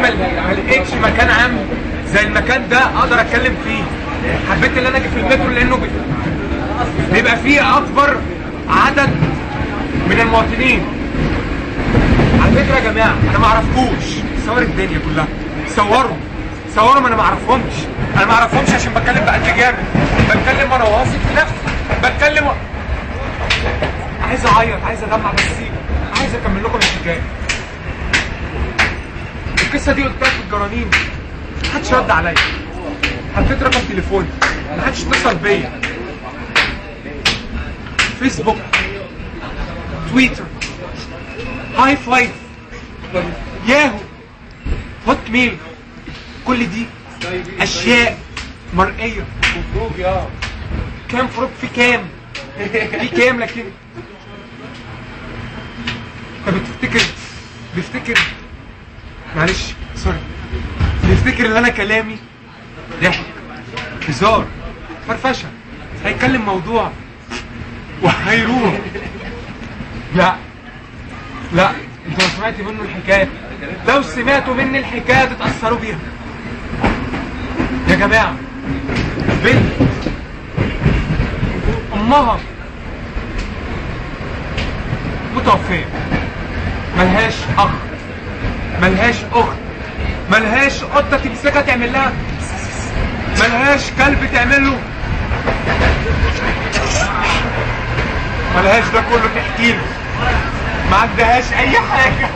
ما لقيتش مكان عام زي المكان ده اقدر اتكلم فيه. حبيت ان انا اجي في المترو لانه بيبقى فيه اكبر عدد من المواطنين. على فكره يا جماعه انا ما اعرفكوش، صور الدنيا كلها صوروا، ما انا ما اعرفهمش، عشان بتكلم بقلب جامد، بتكلم وانا واثق في نفسي، بتكلم عايز اعيط، عايز ادمع، بس عايز اكمل لكم الحكايه. القصه دي قلتها في الجرانين، محدش رد عليا، حطيت رقم تليفوني، محدش اتصل بيا. فيسبوك، تويتر، هاي فايف، ياهو، هوت ميل، كل دي اشياء مرئيه. كام فروق في كام؟ لكن طب بيفتكر معلش سوري، بيفتكر ان انا كلامي ضحك، هزار، فرفشه، هيتكلم موضوع وهيروح. لا انتوا لو سمعتوا منه الحكايه، لو سمعتوا مني الحكايه تتاثروا بيها يا جماعه. بنت امها متوفيه، ملهاش اخ، ملهاش اخت، ملهاش قطه تمسكها تعمل لها، ملهاش كلب تعمل له، ملهاش ده كله تحكي له، ما عندهاش اي حاجه.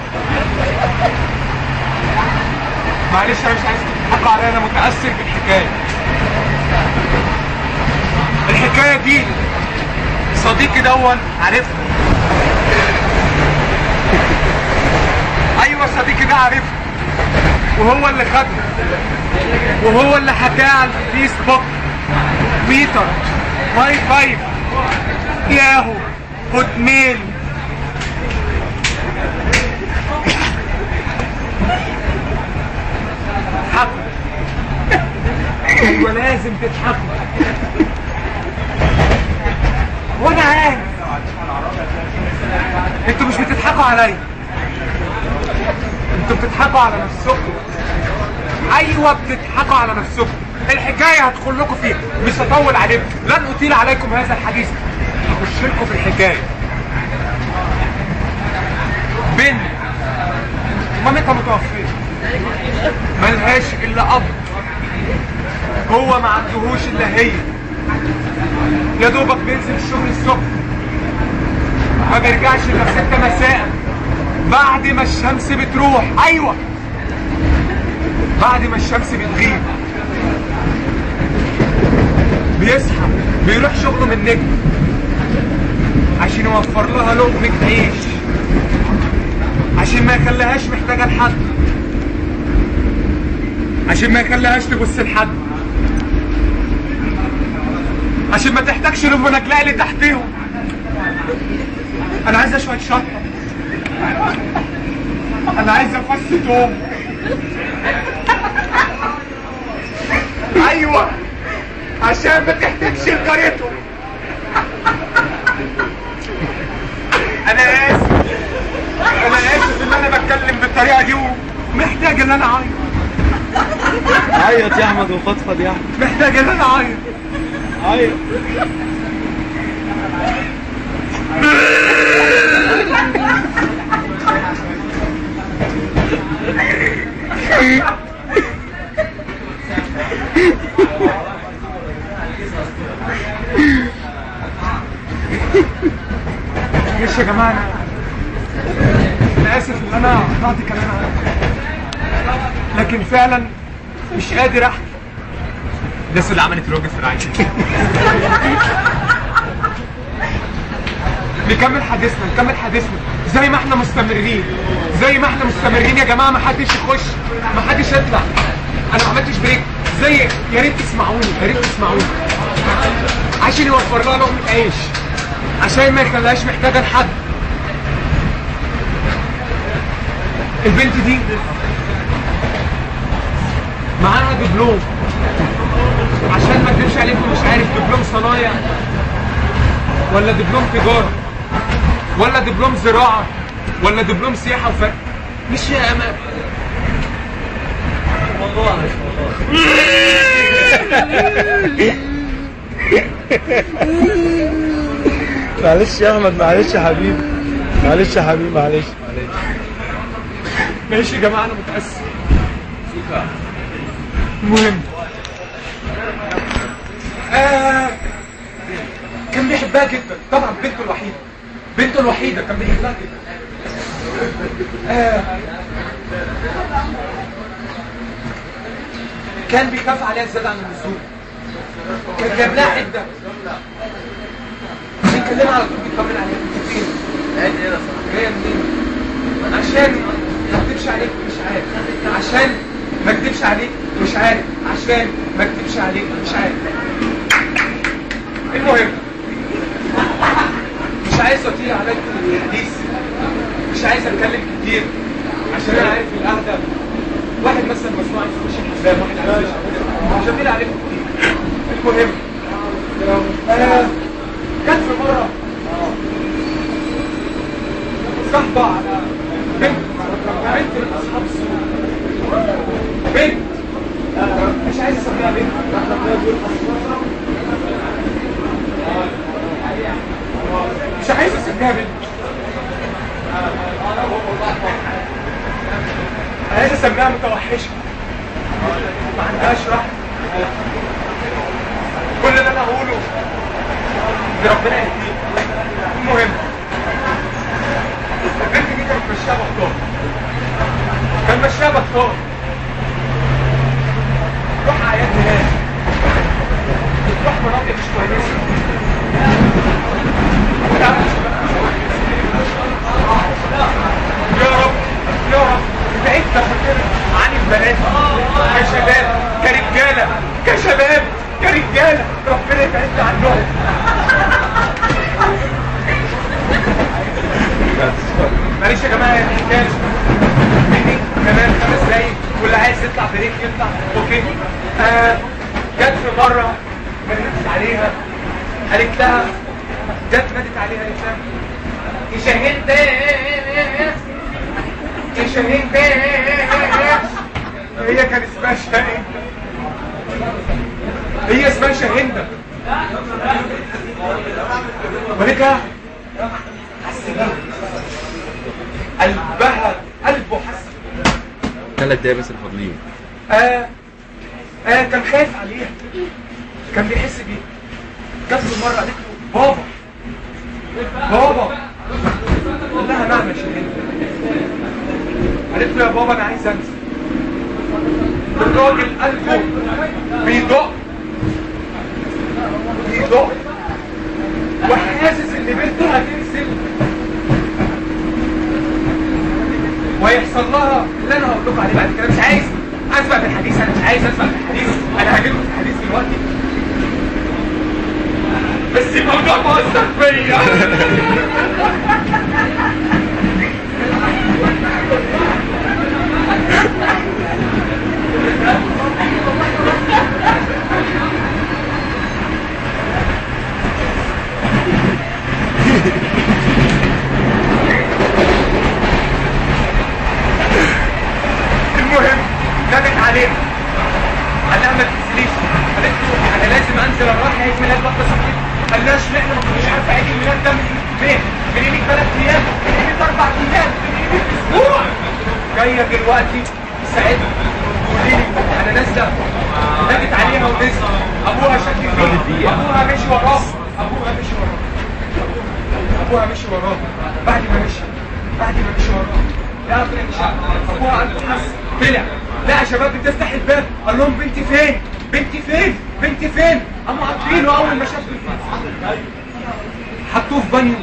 معلش انا مش عايز تضحكوا عليا، انا متاثر بالحكايه. الحكايه دي صديقي دون عارفها، ايوه صديقي ده عارفها، وهو اللي خدها، وهو اللي حكاها على الفيسبوك، تويتر، هاي فايف، ياهو، هوت ميل. تضحكوا، ايوه لازم تضحكوا، وانا عارف انتوا مش بتضحكوا عليا، انتوا بتضحكوا على نفسكم. ايوه بتضحكوا على نفسكم. الحكايه هدخل لكم فيها، مش هطول عليكم، لن اطيل عليكم هذا الحديث، هخش لكم في الحكايه. بنت مامتها متوفيه، ملهاش الا اب، هو ما عندهوش الا هي، يا دوبك بينزل الشغل الصبح ما بيرجعش الا 6 مساء بعد ما الشمس بتروح. ايوه بعد ما الشمس بتغيب بيصحى بيروح شغله من نجم عشان يوفر لها لقمة عيش، عشان ما يخليهاش محتاجة لحد، عشان ما يخليهاش تبص لحد، عشان ما تحتاجش للمناجلاء اللي تحتيهم. انا عايزه شويه شطه، انا عايزه فص توم، ايوه عشان ما تحتاجش لجارته. انا اسف ان انا بتكلم بالطريقه دي، ومحتاج ان انا اعيط. عيط يا احمد وفضفض يا احمد، محتاج ان انا اعيط. عيط. معلش يا جماعه، انا اسف ان انا قطعت كلام، لكن فعلا مش قادر احكي. الناس اللي عملت الراجل في العين. نكمل حديثنا زي ما احنا مستمرين يا جماعه. ما حدش يخش، ما حدش يطلع، انا ما عملتش بريك. زي يا ريت تسمعوني، عشان يوفر لها لقمه عيش، عشان ما يخليهاش محتاجه لحد. البنت دي معاها دبلوم، عشان ما اكذبش عليكم مش عارف دبلوم صنايع ولا دبلوم تجاره ولا دبلوم زراعه ولا دبلوم سياحه مش موضوع مش معلش يا احمد، معلش يا حبيبي، معلش يا حبيبي، معلش. ماشي يا جماعه انا متاسف. المهم كان بيحبها جدا طبعا، بنته الوحيده كان بيحبها جدا. كان بيخاف عليها زياده عن اللزوم، كان جاب لها عده بيكلمها على طول، بيطمن عليها فين جايه منين، عشان ما اكدبش عليك مش عارف، عشان ما اكدبش عليك مش عارف، عشان ما اكدبش عليك مش عارف. المهم مش عايز اطيل عليك في الحديث، مش عايز اتكلم كتير عشان انا عارف القعده واحد مثلا مسموع في وش الحساب، واحد عايز مش هطيل عليكم كتير. المهم جت في مره صاحبه على بنت من اصحاب السوق، بنت مش عايز اسميها بنت، مش عايز اسميها بنت، عايز اسميها متوحشه، ما عندهاش رحمه. كل اللي انا اقوله ان ربنا يهديك. المهم البنت دي كانت ماشيه بطال، كان ماشيه بطال، تروح اعياد ميلاد، تروح مناطق مش كويسه، يا رب يا رب بعدت عن البنات كشباب كرجاله، كشباب كرجاله، ربنا يبعدنا عنهم. معلش يا جماعه يا حكايه مني كمان 5 دقايق، واللي عايز يطلع بريك يطلع. اوكي جت في مره نادت عليها، قالت لها جت نادت عليها قالت لها يا شاهين ده يا شاهين ده، هي كان اسمها شاهين، هي اسمها شاهين ولكن قلبها قلبه حس 3 دقايق بس الفاضلين. كان خايف عليها، كان بيحس بيها. جت له مره قالت له بابا قال لها نعم يا شاهين. قالت له يا بابا انا عايز انزل. الراجل قلبه بيدق وحاسس ان بنته هتنزل ويحصل لها اللي انا هقول لكم عليه بعد كده. مش عايز اسبق في الحديث، انا مش عايز اسبق في الحديث، انا هجيلكم في الحديث دلوقتي، بس الموضوع مؤثر فيا. المهم نادت عليها قال لها ما تنزليش، قالت له انا لازم انزل اروح عيد ميلاد واحده صاحبتي. قال لها اشمعنى ما كنتش عارفه عيد الميلاد ده من فين؟ من قيمه 3 ايام، من قيمه 4 ايام، من قيمه اسبوع. جايه دلوقتي تساعدها تقولي لي انا نازله. نادت عليها ونزل، ابوها شك فيها، ابوها مشي وراها، ابوها مشي وراها. بعد ما مشي وراها لا ابوها قال له حس طلع لا شباب بتفتح الباب، قال لهم بنتي فين؟ قاموا عاطفينه اول ما شافوا حطوه في بانيو.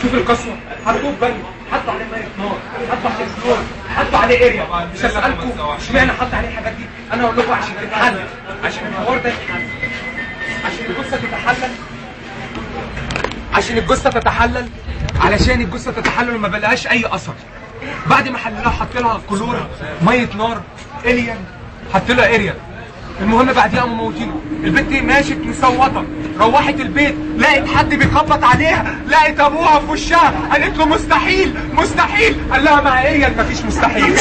شوف القسوه، حطوه في بانيو، حطوا عليه ميه نار، حطوا عليه فلور، حطوا عليه اريا. مش هسالكم اشمعنى حط عليه الحاجات دي، انا اقول لكم عشان تتحلل، عشان الحوار ده يتحلل، عشان الجثه تتحلل وما بلاقاش اي اثر. بعد ما حللوها حط لها كلور، ميه نار، الين، حط لها اريا. المهم بعديها قاموا موتينه. البنت ماشت مصوته، روحت البيت لقت حد بيخبط عليها، لقت ابوها في وشها، قالت له مستحيل. قال لها مع اريا مفيش مستحيل.